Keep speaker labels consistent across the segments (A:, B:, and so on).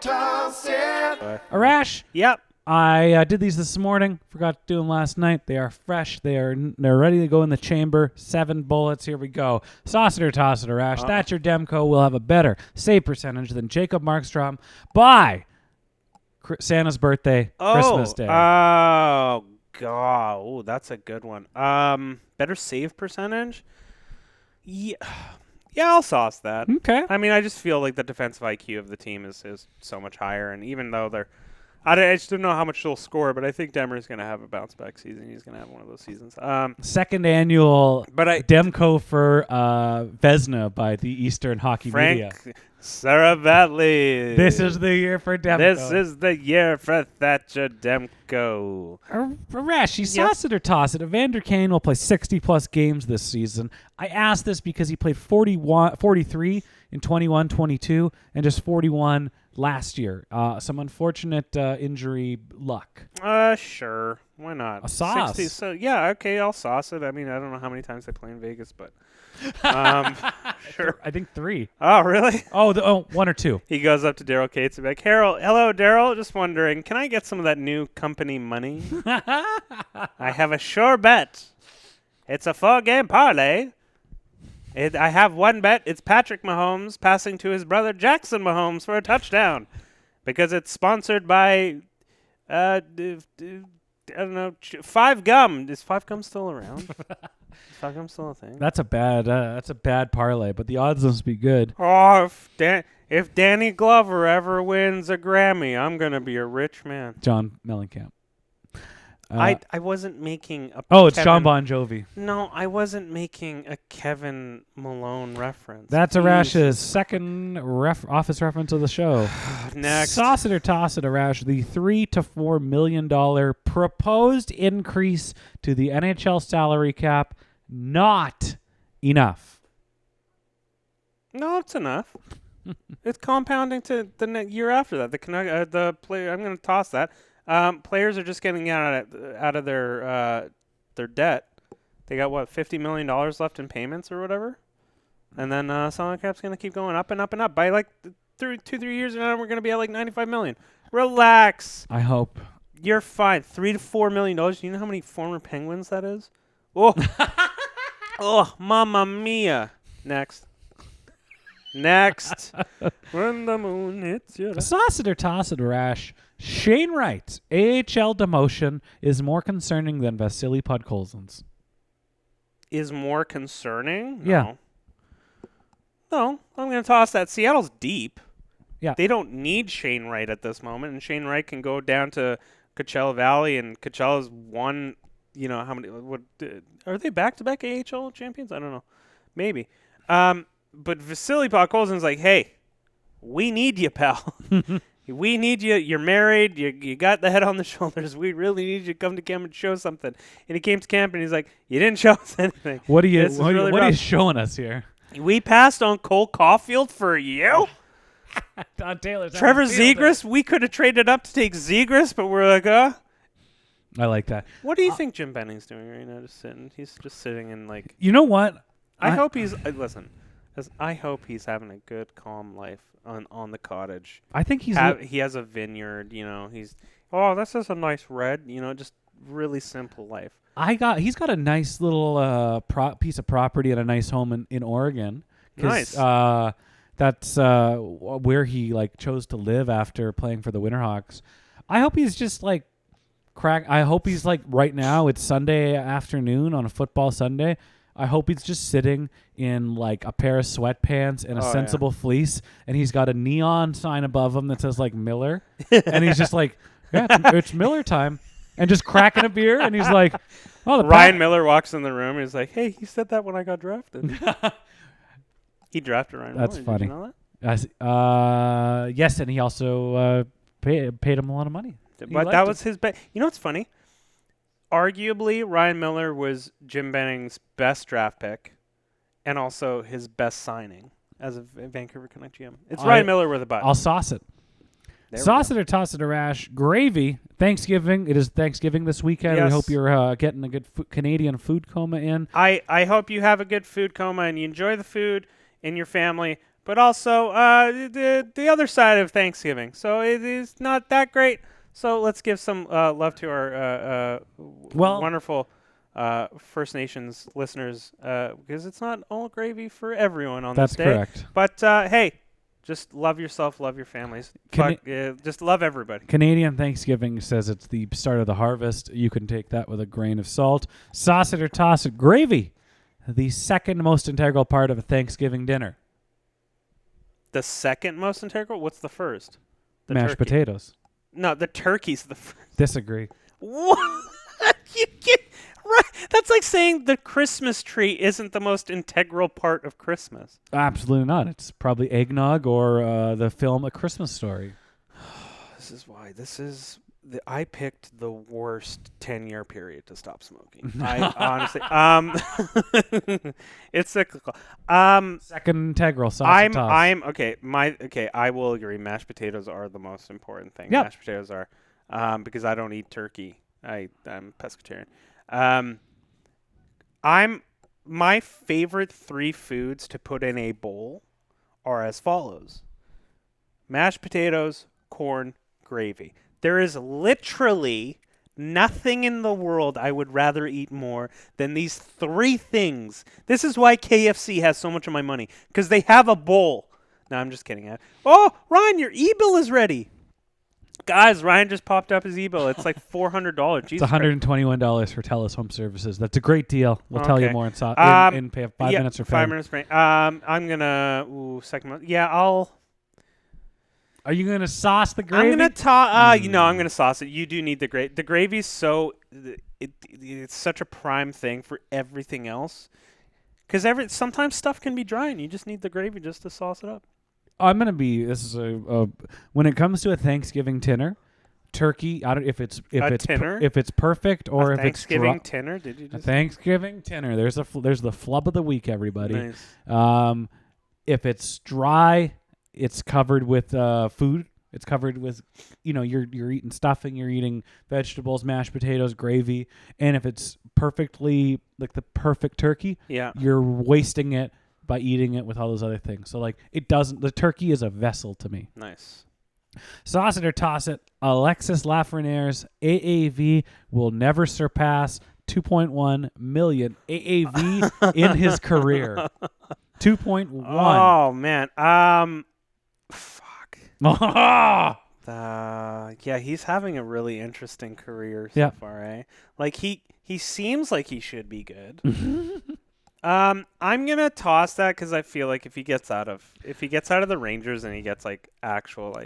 A: toss it.
B: Arash.
C: Yep.
B: I did these this morning. Forgot to do them last night. They are fresh. They're ready to go in the chamber. 7 bullets. Here we go. Sauce it or toss it, Arash. Thatcher Demko will have a better save percentage than Jacob Markstrom by Santa's birthday, Christmas Day.
C: Oh, God. Oh, that's a good one. Better save percentage? Yeah, I'll sauce that.
B: Okay.
C: I mean, I just feel like the defensive IQ of the team is so much higher, and even though I just don't know how much they'll score, but I think Demmer's going to have a bounce-back season. He's going to have one of those seasons.
B: Second annual Demko for Vesna by the Eastern Hockey Media.
C: Frank Saravalli.
B: This is the year for Demko.
C: This is the year for Thatcher Demko.
B: Arash, you sauce it or toss it. Evander Kane will play 60-plus games this season. I asked this because he played 43 in 21-22 and just 41 last year. Some unfortunate injury luck.
C: Sure. Why not?
B: A sauce.
C: 60, so, yeah, okay, I'll sauce it. I mean, I don't know how many times they play in Vegas, but sure.
B: I think 3.
C: Oh, really?
B: Oh, 1 or 2.
C: He goes up to Daryl Cates and be like, hello, Daryl. Just wondering, can I get some of that new company money? I have a sure bet. It's a 4-game parlay. I have one bet. It's Patrick Mahomes passing to his brother Jackson Mahomes for a touchdown, because it's sponsored by, I don't know, 5 Gum. Is 5 Gum still around? Is 5 Gum still a thing?
B: That's a bad parlay, but the odds must be good.
C: Oh, if Danny Glover ever wins a Grammy, I'm gonna be a rich man.
B: John Mellencamp.
C: I wasn't making a.
B: Oh, it's John Bon Jovi.
C: No, I wasn't making a Kevin Malone reference.
B: That's Arash's second office reference of the show.
C: Next.
B: Sauce it or toss it, Arash. The $3 to $4 million proposed increase to the NHL salary cap, not enough.
C: No, it's enough. It's compounding to the year after that. The player. I'm going to toss that. Players are just getting out of their debt. They got $50 million left in payments or whatever, and then salary cap's gonna keep going up and up and up. By like 3 years now, we're gonna be at like $95 million. Relax.
B: I hope
C: you're fine. $3 to $4 million. You know how many former Penguins that is? Oh, oh, mamma mia. Next. When the moon hits you.
B: Sauce it or toss it, Arash. Shane Wright's AHL demotion is more concerning than Vasily Podkolzin's.
C: Is more concerning?
B: Yeah.
C: No, I'm going to toss that. Seattle's deep.
B: Yeah.
C: They don't need Shane Wright at this moment, and Shane Wright can go down to Coachella Valley, and Coachella's won, how many, are they back-to-back AHL champions? I don't know. Maybe. But Vasily Podkolzin's like, hey, we need you, pal. We need you. You're married. You got the head on the shoulders. We really need you to come to camp and show something. And he came to camp, and he's like, you didn't show us anything.
B: What are you showing us here?
C: We passed on Cole Caulfield for you?
B: Don Taylor's
C: Trevor Zegras? We could have traded up to take Zegras, but we're like,
B: I like that.
C: What do you think Jim Benning's doing right now? Just sitting. He's just sitting in like.
B: You know what?
C: I hope he's listen. I hope he's having a good, calm life on the cottage.
B: I think he
C: has a vineyard. He's this is a nice red. Just really simple life.
B: He's got a nice little piece of property and a nice home in Oregon.
C: Nice.
B: That's where he chose to live after playing for the Winterhawks. I hope he's just I hope he's right now. It's Sunday afternoon on a football Sunday. I hope he's just sitting in a pair of sweatpants and a sensible fleece, and he's got a neon sign above him that says Miller, and he's just it's Miller time, and just cracking a beer, and he's like, oh,
C: Ryan Miller walks in the room, and he's like, hey, he said that when I got drafted. He drafted Ryan Miller.
B: That's funny.
C: Did you know that?
B: Yes, and he also paid him a lot of money.
C: But that was his bet. You know what's funny? Arguably, Ryan Miller was Jim Benning's best draft pick and also his best signing as a Vancouver Canuck GM. It's Ryan Miller with a butt.
B: I'll sauce it. Sauce it or toss it, Arash. Gravy. Thanksgiving. It is Thanksgiving this weekend.
C: Yes.
B: We hope you're getting a good Canadian food coma in.
C: I hope you have a good food coma and you enjoy the food in your family. but also the other side of Thanksgiving. So it is not that great. So let's give some love to our wonderful First Nations listeners, because it's not all gravy for everyone on this day.
B: That's correct.
C: But hey, just love yourself, love your families. Just love everybody.
B: Canadian Thanksgiving says it's the start of the harvest. You can take that with a grain of salt. Sauce it or toss it. Gravy, the second most integral part of a Thanksgiving dinner.
C: The second most integral? What's the first? The
B: Mashed
C: turkey.
B: potatoes.
C: No, the turkey's the first.
B: Disagree.
C: What? You get right. That's like saying the Christmas tree isn't the most integral part of Christmas.
B: Absolutely not. It's probably eggnog or the film A Christmas Story.
C: This is why. I picked the worst 10-year period to stop smoking. I honestly, it's cyclical.
B: Second integral sauce or toss.
C: I will agree. Mashed potatoes are the most important thing.
B: Yep.
C: Mashed potatoes are, because I don't eat turkey. I'm pescatarian. My favorite 3 foods to put in a bowl are as follows: mashed potatoes, corn, gravy. There is literally nothing in the world I would rather eat more than these 3 things. This is why KFC has so much of my money, because they have a bowl. No, I'm just kidding. Oh, Ryan, your e-bill is ready. Guys, Ryan just popped up his e-bill. It's like $400.
B: It's $121 for TELUS Home Services. That's a great deal. We'll tell you more in 5 minutes or
C: 5 minutes. I'm gonna second month. Yeah,
B: Are you gonna sauce the gravy?
C: I'm gonna I'm gonna sauce it. You do need the gravy. The gravy's it's such a prime thing for everything else. Because sometimes stuff can be dry, and you just need the gravy just to sauce it up.
B: I'm gonna be. This is when it comes to a Thanksgiving dinner, turkey. I don't if it's perfect or if it's
C: Thanksgiving dinner. Did you just
B: Thanksgiving dinner? There's the flub of the week, everybody.
C: Nice.
B: If it's dry, it's covered with food. It's covered with, you're eating stuffing, you're eating vegetables, mashed potatoes, gravy, and if it's perfectly like the perfect turkey, you're wasting it by eating it with all those other things. So the turkey is a vessel to me.
C: Nice.
B: Sauce it or toss it. Alexis Lafreniere's AAV will never surpass 2.1 million AAV in his career. 2.1.
C: Oh man. Fuck. He's having a really interesting career so far, eh? Like he seems like he should be good. I'm gonna toss that because I feel like if he gets out of the Rangers and he gets actual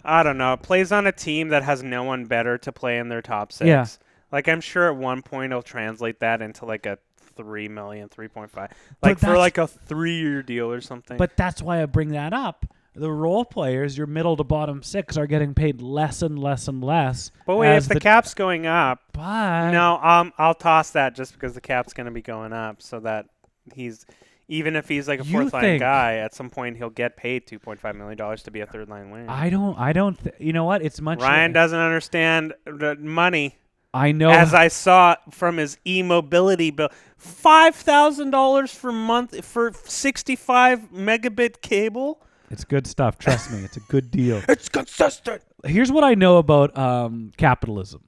C: I don't know, plays on a team that has no one better to play in their top 6. Yeah. I'm sure at one point he'll translate that into a 3 million, 3.5, for a 3-year deal or something.
B: But that's why I bring that up. The role players, your middle to bottom 6, are getting paid less and less and less.
C: But wait, if the cap's going up,
B: no,
C: I'll toss that just because the cap's going to be going up, so that even if he's a fourth line guy, at some point he'll get paid $2.5 million to be a third line winger.
B: I don't. You know what? It's much.
C: Ryan doesn't understand the money.
B: I know.
C: As I saw from his e-mobility bill, $5,000 per month for 65 megabit cable.
B: It's good stuff. Trust me. It's a good deal.
C: It's consistent.
B: Here's what I know about capitalism.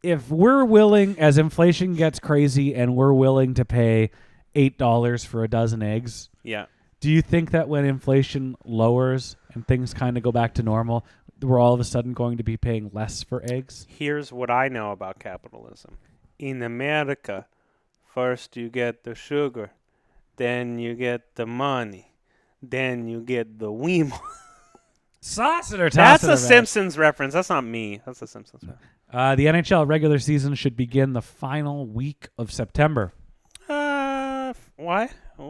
B: If we're willing, as inflation gets crazy, and we're willing to pay $8 for a dozen eggs, do you think that when inflation lowers and things kind of go back to normal, we're all of a sudden going to be paying less for eggs?
C: Here's what I know about capitalism. In America, first you get the sugar, then you get the money, then you get the Weimar.
B: Sauce it or toss
C: That's
B: it.
C: a Simpsons reference. That's not me. That's a Simpsons reference.
B: The NHL regular season should begin the final week of September.
C: Why?
B: I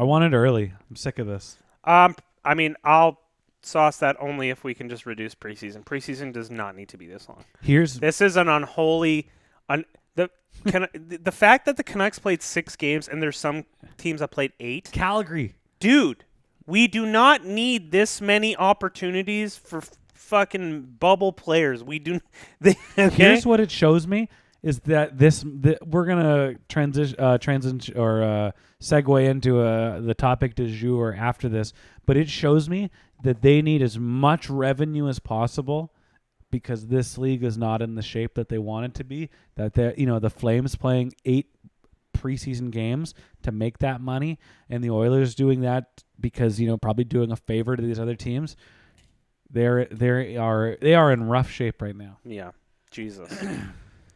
B: want it early. I'm sick of this.
C: I'll sauce that only if we can just reduce preseason. Preseason does not need to be this long. This is an unholy. The fact that the Canucks played 6 games and there's some teams that played 8.
B: Calgary,
C: dude, we do not need this many opportunities for fucking bubble players. We do. Okay?
B: Here's what it shows me is that we're gonna transition or segue into the topic du jour after this, but it shows me that they need as much revenue as possible because this league is not in the shape that they want it to be. That the Flames playing 8 preseason games to make that money, and the Oilers doing that because probably doing a favor to these other teams. They are in rough shape right now.
C: Yeah, Jesus.